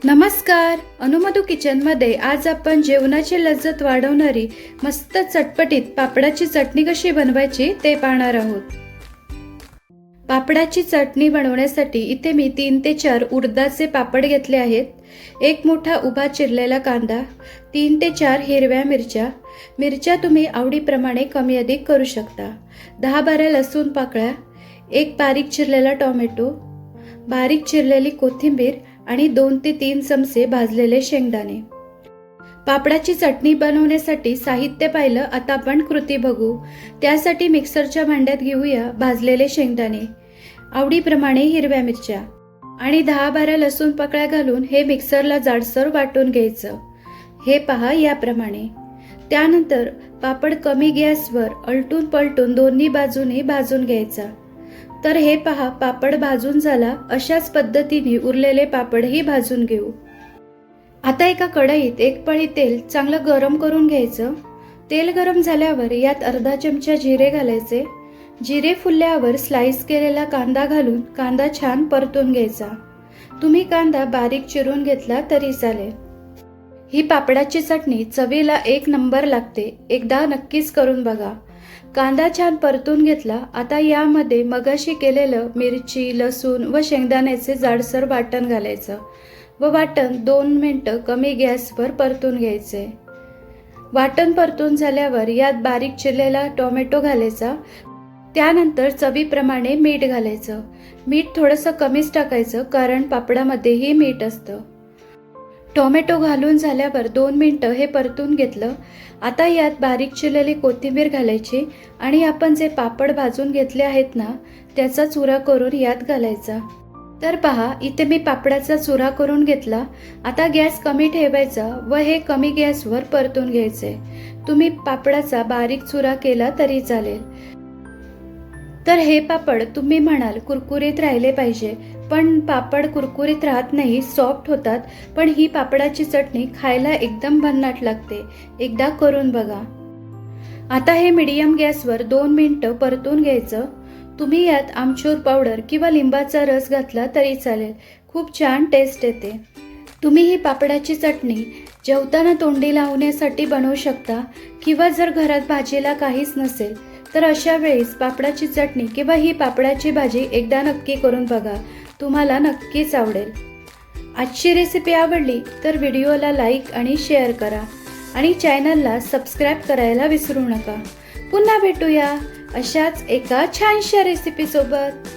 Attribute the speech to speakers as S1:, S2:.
S1: नमस्कार, अनुमधू किचनमध्ये आज आपण जेवणाची लज्जत वाढवणारी मस्त चटपटीत पापडाची चटणी कशी बनवायची ते पाहणार आहोत। पापडाची चटणी बनवण्यासाठी इथे मी 3 ते 4 उडदाचे पापड घेतले आहेत। एक मोठा उभा चिरलेला कांदा, 3 ते 4 हिरव्या मिरच्या तुम्ही आवडीप्रमाणे कमी अधिक करू शकता। 10-12 लसूण पाकळ्या, एक बारीक चिरलेला टोमॅटो, बारीक चिरलेली कोथिंबीर आणि 2 ते 3 चमचे भाजलेले शेंगदाणे। पापडाची चटणी बनवण्यासाठी साहित्य पाहिलं, आता आपण कृती बघू। त्यासाठी मिक्सरच्या भांड्यात घेऊया भाजलेले शेंगदाणे, आवडीप्रमाणे हिरव्या मिरच्या आणि 10-12 लसूण पाकळ्या घालून हे मिक्सरला जाडसर वाटून घ्यायचं। हे पहा याप्रमाणे। त्यानंतर पापड कमी गॅसवर अलटून पलटून दोन्ही बाजूने भाजून घ्यायचा। तर हे पहा पापड भाजून झाला। अशाच पद्धतीने उरलेले पापडही भाजून घेऊ। आता एका कढईत एक पळी तेल चांगलं गरम करून घ्यायचं। तेल गरम झाल्यावर यात अर्धा चमचा जिरे घालायचे। जिरे फुलल्यावर स्लाइस केलेला कांदा घालून कांदा छान परतून घ्यायचा। तुम्ही कांदा बारीक चिरून घेतला तरी चालेल। ही पापडाची चटणी चवीला एक नंबर लागते, एकदा नक्कीच करून बघा। कांदा छान परतून घेतला। आता यामध्ये मगाशी केलेलं मिरची, लसूण व शेंगदाण्याचे जाडसर वाटण घालायचं व वाटण 2 मिनिटं कमी गॅसवर परतून घ्यायचे। वाटण परतून झाल्यावर यात बारीक चिरलेला टोमॅटो घालायचा। त्यानंतर चवीप्रमाणे मीठ घालायचं। मीठ थोडंसं कमीच टाकायचं, कारण पापडामध्येही मीठ असतं। टोमॅटो घालून झाल्यावर 2 मिनिटं हे परतून घेतलं। आता यात बारीक चिरलेली कोथिंबीर घालायची आणि आपण जे पापड भाजून घेतले आहेत ना, त्याचा चुरा करून यात घालायचा। तर पहा इथे मी पापडाचा चुरा करून घेतला। आता गॅस कमी ठेवायचा व हे कमी गॅसवर परतून घ्यायचे। तुम्ही पापडाचा बारीक चुरा केला तरी चालेल। तर हे पापड तुम्ही म्हणाल कुरकुरीत राहिले पाहिजे, पण पापड कुरकुरीत राहत नाही, सॉफ्ट होतात। पण ही पापडाची चटणी खायला एकदम भन्नाट लागते, एकदा करून बघा। आता हे मीडियम गॅसवर 2 मिनिटं परतून घ्यायचं। तुम्ही यात आमचूर पावडर किंवा लिंबाचा रस घातला तरी चालेल, खूप छान टेस्ट येते। तुम्ही ही पापडाची चटणी जेवताना तोंडी लावण्यासाठी बनवू शकता, किंवा जर घरात भाजीला काहीच नसेल तर अशा वेळेस पापडाची चटणी किंवा ही पापडाची भाजी एकदा नक्की करून बघा, तुम्हाला नक्कीच आवडेल। आजची रेसिपी आवडली तर व्हिडिओला लाईक आणि शेअर करा आणि चॅनलला सबस्क्राईब करायला विसरू नका। पुन्हा भेटूया अशाच एका छानशा रेसिपी सोबत।